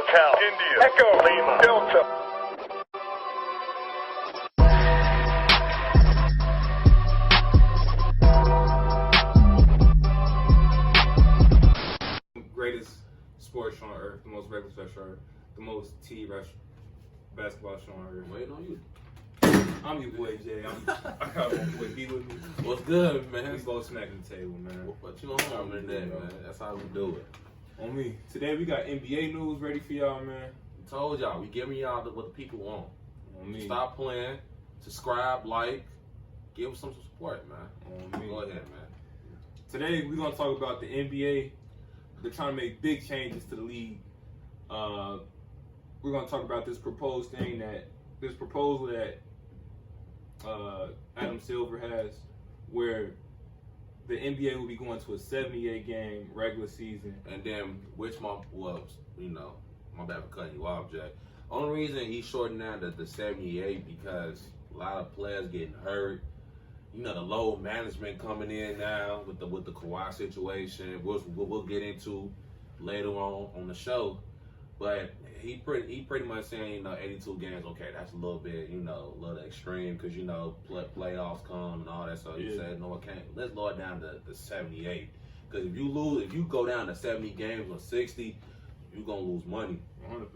SoCal, India, Echo, Lima, Delta. Greatest sports show on earth, the most regular show on earth, the most basketball show on earth. Waiting on you. I'm your boy Jay. I got my boy B with me. What's good, man? We both smacking the table, man. What you on today, man? That's how we do it. On me. Today we got NBA news ready for y'all, man. I told y'all, we giving y'all what the people want. On me. Stop playing, subscribe, like, give us some support, man. On me. Go ahead, man. Today we're gonna talk about the NBA. They're trying to make big changes to the league. We're gonna talk about this proposal that Adam Silver has, where the NBA will be going to a 78 game regular season. And then, my bad for cutting you off, Jay. Only reason he's shortening down the 78 because a lot of players getting hurt. You know, the load management coming in now with the Kawhi situation, which we'll get into later on the show. But he pretty much saying, 82 games, okay, that's a little bit, a little extreme because, playoffs come and all that. So he said, no, it can't. Let's lower it down to 78. Because if you go down to 70 games or 60, you're going to lose money. 100%.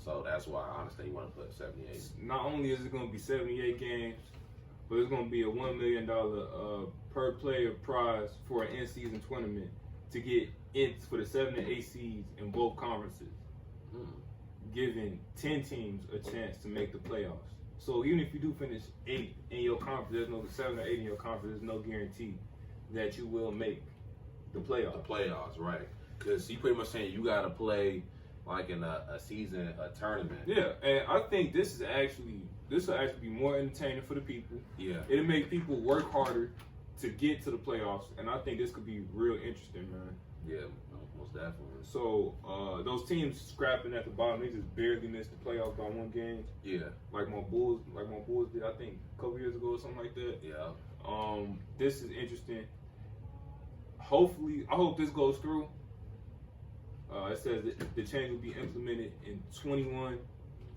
So that's why, honestly, you want to put 78. Not only is it going to be 78 games, but it's going to be a $1 million per player prize for an in-season tournament to get in for the 7 and 8 seeds in both conferences. Giving 10 teams a chance to make the playoffs. So even if you do finish 8 in your conference, there's no 7 or 8 in your conference, there's no guarantee that you will make the playoffs. The playoffs, right. Because he pretty much saying you got to play like in a season, a tournament. Yeah, and I think this will actually be more entertaining for the people. Yeah. It'll make people work harder to get to the playoffs, and I think this could be real interesting, man. Yeah, most definitely. So those teams scrapping at the bottom, they just barely missed the playoffs by one game. Yeah. Like my Bulls did, I think, a couple years ago or something like that. Yeah. This is interesting. Hopefully, I hope this goes through. It says that the change will be implemented in 21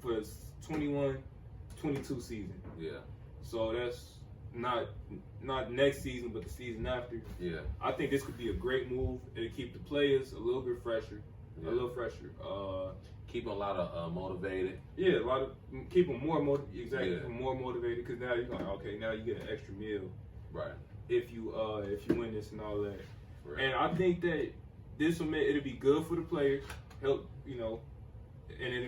for the 21-22 season. Yeah. So that's not next season, but the season after. Yeah. I think this could be a great move. It'll keep the players a little bit fresher, a little fresher. Keep them a lot of motivated. Yeah, keep them more motivated. Exactly, more motivated because now you're like, okay, now you get an extra meal. Right. If you win this and all that. Right. And I think that it'll be good for the players, and it'll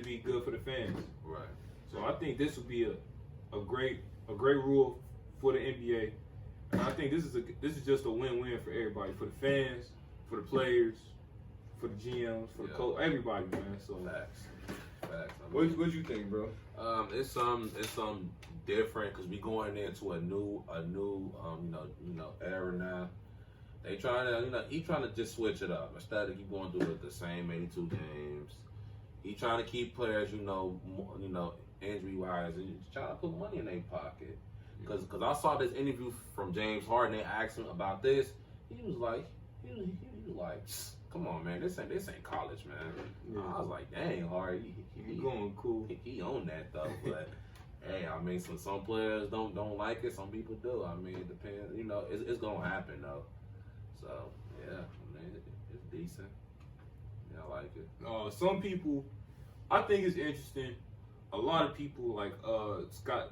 be good for the fans. Right. So I think this will be a great rule for the NBA, and I think this is just a win-win for everybody, for the fans, for the players, for the GMs, for the coach, everybody, man. So Facts. What you think, bro? It's some different because we going into a new era now. They trying to he trying to just switch it up instead of keep going through the same 82 games. He trying to keep players injury wise and trying to put money in their pocket. Because I saw this interview from James Harden. They asked him about this. He was like, come on, man, this ain't college, man. Yeah. I was like, dang, Harden, he going cool. He owned that though, but. Hey, I mean, some players don't like it. Some people do. I mean, it depends. It's gonna happen though. So yeah, I mean, it's decent. Yeah, I like it. Some people, I think it's interesting. A lot of people like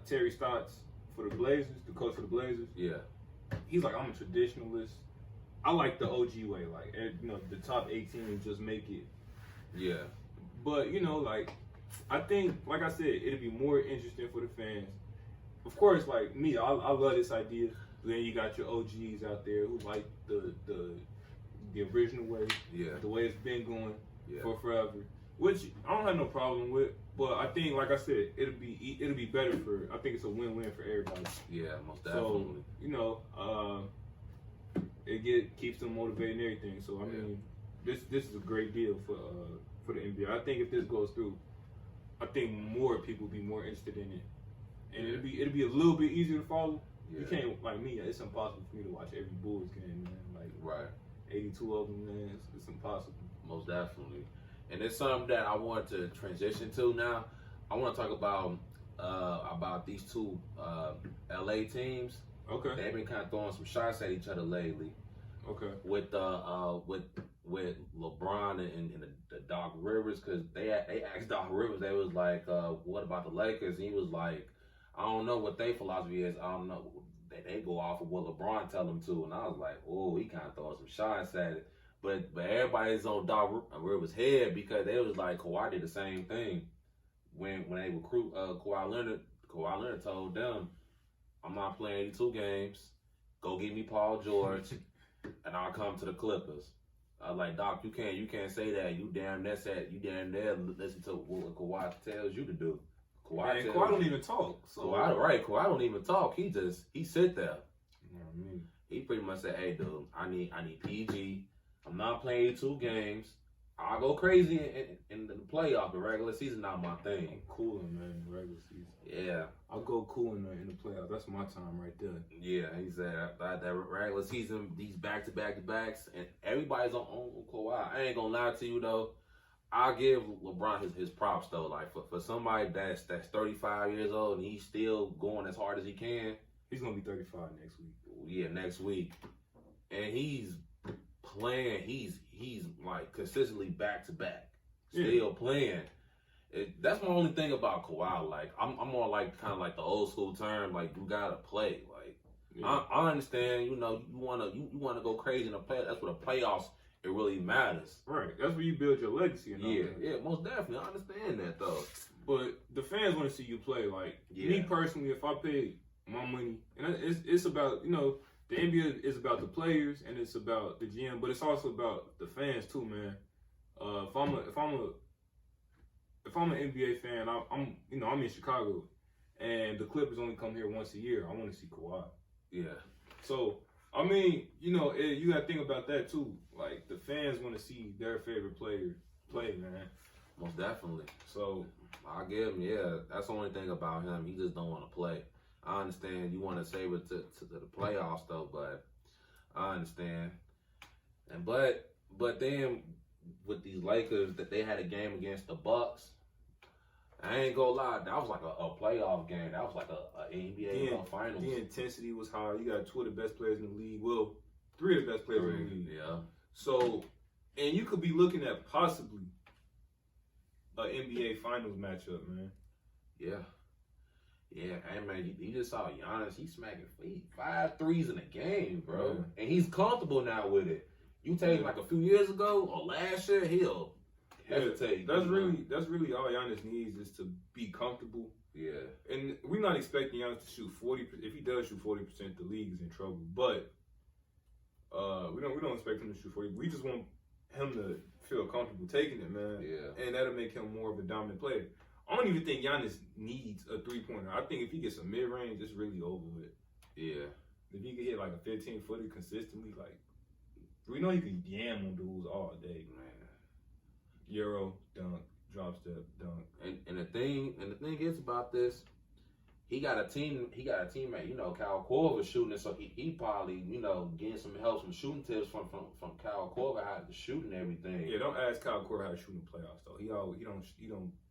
Terry Stotts for the Blazers, the coach for the Blazers. Yeah, he's like, I'm a traditionalist. I like the OG way, like the top 18 just make it. Yeah, but I think, like I said, it'll be more interesting for the fans. Of course, like me, I love this idea. Then you got your OGs out there who like the original way, the way it's been going for forever, which I don't have no problem with. But I think, like I said, it'll be better I think it's a win-win for everybody. Yeah, most definitely. So keeps them motivated and everything. So I mean, this is a great deal for the NBA. I think if this goes through, I think more people will be more interested in it, and it'll be a little bit easier to follow. Yeah. You can't, like me, it's impossible for me to watch every Bulls game, man. Like, 82 of them, man, it's impossible. Most definitely. And it's something that I want to transition to now. I want to talk about these two LA teams. Okay. They've been kind of throwing some shots at each other lately. Okay. With LeBron and the Doc Rivers, because they asked Doc Rivers, they was like, what about the Lakers? And he was like, I don't know what their philosophy is. I don't know. They go off of what LeBron tell them to. And I was like, oh, he kind of throwing some shots at it. But everybody's on Doc Rivers' head because they was like, Kawhi did the same thing when they recruit Kawhi Leonard. Kawhi Leonard told them, I'm not playing 82 games. Go get me Paul George, and I'll come to the Clippers. I was like, Doc, you can't say that. You damn there listen to what Kawhi tells you to do. Kawhi don't even talk. So. Kawhi don't even talk. He sit there. You know what I mean? He pretty much said, hey, dude, I need PG. I'm not playing 82 games. I'll go crazy in the playoff. The regular season not my thing. I'm cooling, man, in the regular season. Yeah. I'll go cool in the playoffs. That's my time right there. Yeah, he said that regular season, these back-to-backs, and everybody's on Kawhi. I ain't gonna lie to you, though. I'll give LeBron his props, though. Like, for somebody that's 35 years old and he's still going as hard as he can. He's gonna be 35 next week. Yeah, next week. And he's playing. He's like consistently back-to-back. Still playing. That's my only thing about Kawhi. Like, I'm more like kind of like the old school term. Like, you gotta play. Like, yeah. I understand. You know, you wanna go crazy in the play. That's what the playoffs. It really matters. Right. That's where you build your legacy. And all that. Yeah, most definitely. I understand that though. But the fans want to see you play. Like me personally, if I pay my money, and it's about, you know, the NBA is about the players and it's about the GM, but it's also about the fans too, man. If I'm an NBA fan, I'm in Chicago, and the Clippers only come here once a year. I want to see Kawhi. Yeah. So I mean, you know, you got to think about that too. Like the fans want to see their favorite player play, man. Most definitely. So I give him, yeah. That's the only thing about him. He just don't want to play. I understand you want to save it to the playoffs though, but I understand. And but then with these Lakers, that they had a game against the Bucks. I ain't gonna lie, that was like a playoff game. That was like a NBA finals. The intensity was high. You got two of the best players in the league. Well, three of the best players in the league. Yeah. So, and you could be looking at possibly an NBA finals matchup, man. Yeah. Yeah, hey man, you just saw Giannis. He's smacking 5 threes in a game, bro. Yeah. And he's comfortable now with it. You take him like a few years ago or last year, he'll hesitate. That's really all Giannis needs is to be comfortable. Yeah. And we're not expecting Giannis to shoot 40%. If he does shoot 40%, the league is in trouble. But we don't expect him to shoot 40%. We just want him to feel comfortable taking it, man. Yeah. And that'll make him more of a dominant player. I don't even think Giannis needs a three-pointer. I think if he gets a mid-range, it's really over with. Yeah. If he could hit like a 15-footer consistently, like, we know he can yam on dudes all day, man. Euro, dunk, drop step, dunk. And the thing is about this, he got a teammate, you know, Kyle Korver shooting it, so he probably, you know, getting some help, some shooting tips from Kyle Korver how to shoot and everything. Yeah, don't ask Kyle Korver how to shoot in the playoffs though. He don't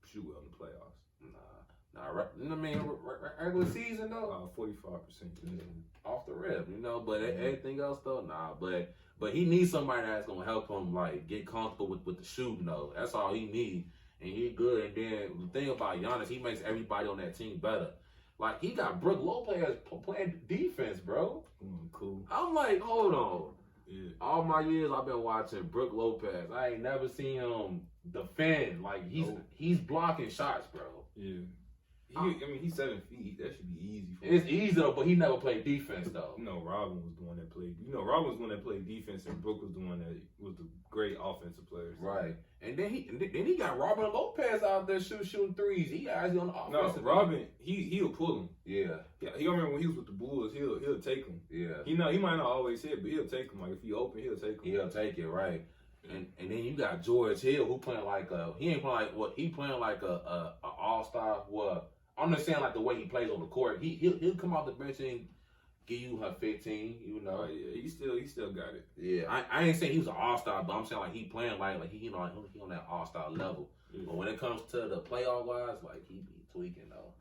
shoot well in the playoffs. Nah. I mean, regular season though. 45%. Off the rip, you know. But everything else though, nah. But he needs somebody that's gonna help him like get comfortable with the shooting though. That's all he needs, and he good. And then the thing about Giannis, he makes everybody on that team better. Like he got Brook Lopez playing defense, bro. Cool. I'm like, hold on. Yeah. All my years I've been watching Brook Lopez. I ain't never seen him defend. Like he's blocking shots, bro. Yeah. He's 7 feet. That should be easy for him. It's easy though, but he never played defense though. You know, Robin was the one that played. Robin was the one that played defense, and Brook was the one that was the great offensive player. Right. And then he got Robin Lopez out there shooting threes. He actually on the offensive. No, Robin, he'll pull him. Yeah. He remember when he was with the Bulls, he'll take him. Yeah. He might not always hit, but he'll take him. Like if he open, he'll take him. He'll take it, right. And then you got George Hill who playing like he playing like a all-star. Well, I'm just saying like the way he plays on the court. He'll come off the bench and give you her 15. You know. Oh yeah, he still got it. Yeah, I ain't saying he was an all-star, but I'm saying like he playing like he he on that all-star level. Yeah. But when it comes to the playoff wise, like he be tweaking though.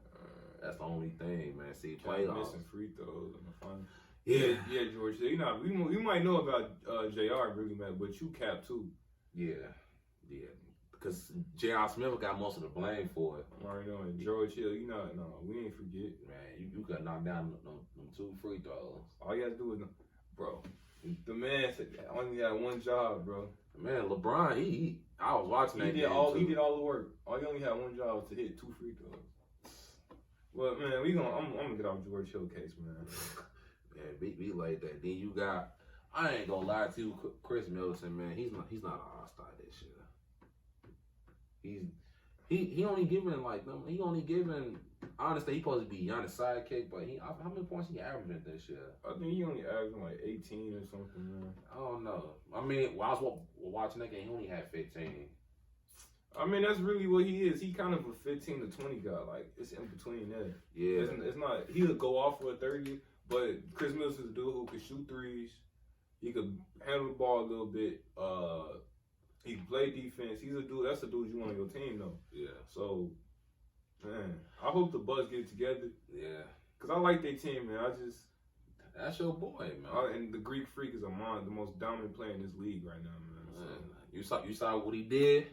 That's the only thing, man. See, playoffs. Missing free throws in the final. Yeah, George. You know, we might know about JR really, man, but you cap too. Yeah. Because J.R. Smith got most of the blame for it. I already know. And George Hill, you know, no, we ain't forget. Man, you got knocked down them 2 free throws. All you had to do was, bro. The man said I only had one job, bro. Man, LeBron, I was watching that. He did all the work. All he only had one job was to hit 2 free throws. Well, man, I'm gonna get off George Hill case, man. Man, be like that. Then you got, I ain't gonna lie to you, Chris Middleton, man. He's not an all-star this year. He only giving honestly, he supposed to be Giannis' sidekick, but how many points he averaging this year? I think he only averaging like 18 or something, man. I don't know. I mean, while I was watching that game, he only had 15. I mean, that's really what he is. He kind of a 15 to 20 guy. Like, it's in between there. Yeah. It's not, he could go off for a 30, but Chris Middleton's a dude who could shoot threes. He could handle the ball a little bit. He can play defense. That's the dude you want on your team, though. Yeah. So, man, I hope the Bucks get it together. Yeah. Because I like their team, man. That's your boy, man. And the Greek Freak is the most dominant player in this league right now, man. So, you saw what he did?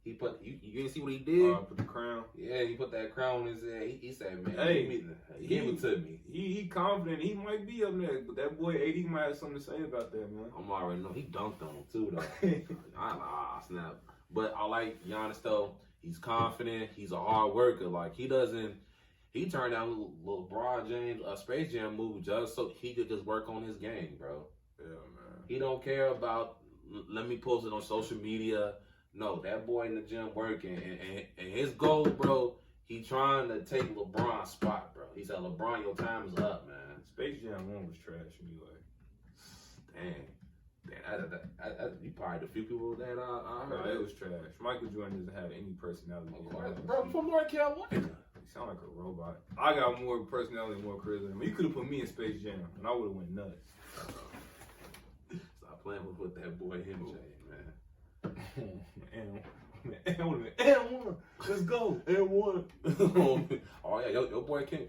He put you didn't see what he did? Put the crown. Yeah, he put that crown on his head. He said, man, hey, give it to me. He confident. He might be up there, but that boy AD might have something to say about that, man. I'm already know. He dunked on him too, though. Snap. But I like Giannis though. He's confident. He's a hard worker. Like he turned down LeBron James Space Jam movie just so he could just work on his game, bro. Yeah, man. He don't care about let me post it on social media. No, that boy in the gym working, and his goal, bro, he trying to take LeBron's spot, bro. He said, LeBron, your time is up, man. Space Jam 1 was trash anyway. Dang, you probably the few people that I heard. It was trash. Michael Jordan doesn't have any personality. Bro, from North Carolina. He sound like a robot. I got more personality and more charisma. I mean, you could have put me in Space Jam, and I would have went nuts. Stop playing with that boy MJ, man. And one. Let's go. And one. Oh yeah, your boy Kim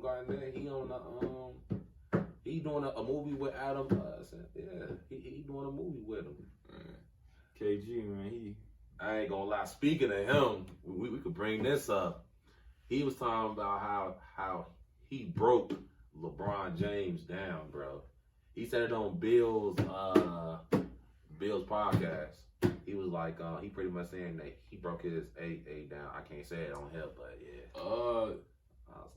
Garnett. He on he doing a movie with Adam. He doing a movie with him. KG, man. I ain't gonna lie. Speaking of him, we could bring this up. He was talking about how he broke LeBron James down, bro. He said it on Bill's podcast. He was like, he pretty much saying that he broke his A down. I can't say it on here, but yeah. I was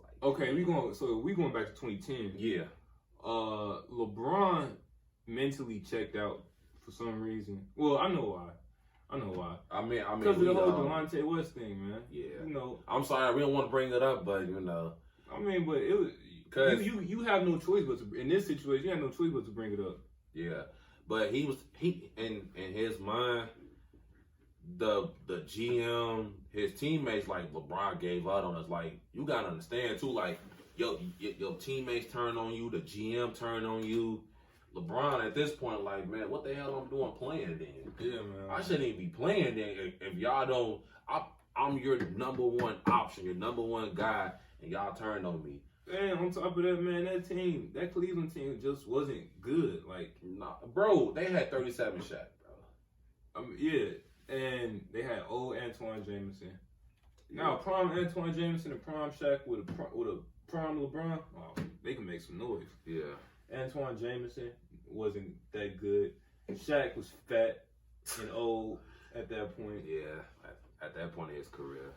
like, okay, we going back to 2010. Yeah. LeBron mentally checked out for some reason. Well, I know why. I mean, because of the whole Delonte West thing, man. Yeah. You know. I'm sorry, we don't want to bring it up, but you know. I mean, but it was because you have no choice but to, in this situation. You have no choice but to bring it up. Yeah. But he in his mind, the GM, his teammates, like LeBron gave up on us. Like, you gotta understand too, like your teammates turn on you, the GM turn on you. LeBron at this point, like, man, what the hell I'm doing playing then? Yeah, man. I shouldn't even be playing then if y'all don't. I'm your number one option, your number one guy, and y'all turned on me. And on top of that, man, that Cleveland team just wasn't good. Like, nah, bro, they had 37 Shaq, bro. Yeah, and they had old Antoine Jameson. Now, prime Antoine Jameson and prime Shaq with a prime LeBron, they can make some noise. Yeah. Antoine Jameson wasn't that good. Shaq was fat and old at that point. Yeah, at that point in his career.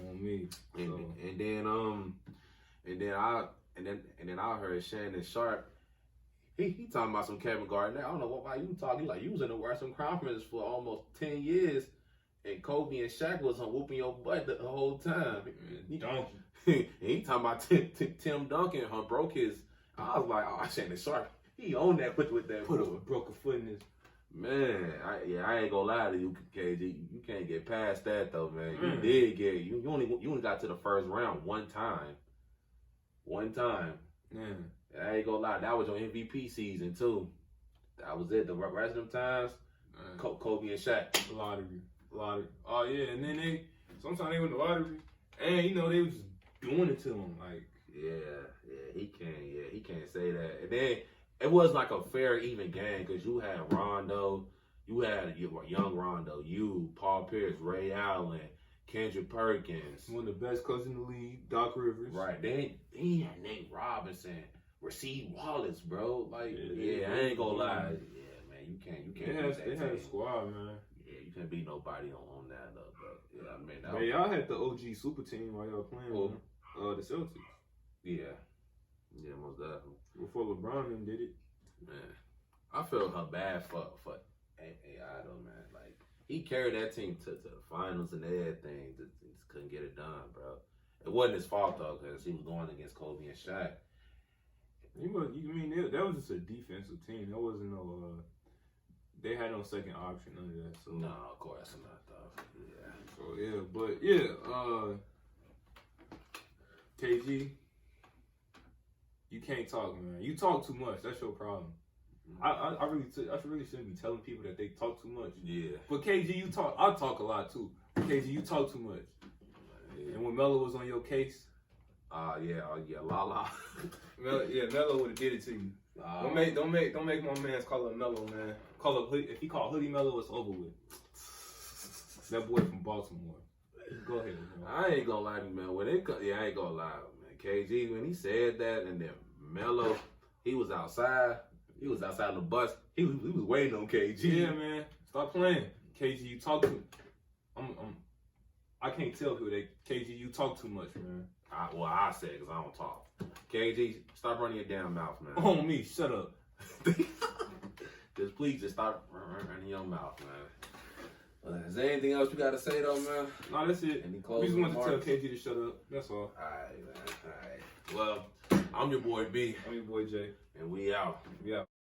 On me. And then I heard Shannon Sharp. He talking about some Kevin Garnett. I don't know why you talking. Like, you was in the Western Conference for almost 10 years, and Kobe and Shaq was whooping your butt the whole time. He talking about Tim Duncan broke his. I was like, oh, Shannon Sharp, he owned that with that. Broke a foot in his. Man, I ain't gonna lie to you, KG. You can't get past that though, man. You did get you only got to the first round one time. Yeah. I ain't gonna lie, that was your MVP season too. That was it. The rest of them times, Kobe and Shaq. Lottery. Oh yeah, and then sometimes they win the lottery, and you know they was just doing it to them. Like he can't say that. And then it was like a fair, even game because you had Rondo, you had young Rondo, Paul Pierce, Ray Allen, Kendrick Perkins, one of the best coaches in the league, Doc Rivers. Right. Then he had Nate Robinson, Rasheed Wallace, bro. Like, I ain't gonna lie. Yeah, man, you can't. They had a squad, man. Yeah, you can't beat nobody on that. But yeah, I mean, man, y'all had the OG super team while y'all playing. The Celtics. Yeah, most definitely. Before LeBron and did it. Man, I feel her bad for AI though, man. Like he carried that team to the finals and everything. Just couldn't get it done, bro. It wasn't his fault though, because he was going against Kobe and Shaq. That was just a defensive team. There wasn't no. They had no second option, none of that. So no, of course not though. Yeah. So yeah, but yeah, KG, you can't talk, man. You talk too much. That's your problem. I really shouldn't be telling people that they talk too much. Yeah. But KG, you talk. I talk a lot too. KG, you talk too much. Yeah. And when Melo was on your case, la. Melo would have did it to you. Don't make my man's call him Melo, man. If he called Hoodie Melo, it's over with. That boy from Baltimore. Go ahead, man. I ain't gonna lie to you, man. I ain't gonna lie, man. KG, when he said that, and then Melo, he was outside. He was outside on the bus. He was waiting on KG. Yeah, man. Stop playing. KG, you talk too. I can't tell people that KG, you talk too much, man. I said because I don't talk. KG, stop running your damn mouth, man. On me, shut up. Please stop running your mouth, man. Is there anything else you got to say, though, man? No, that's it. We just want to tell KG to shut up. That's all. All right, man. All right. Well, I'm your boy B. I'm your boy J. And we out. We out.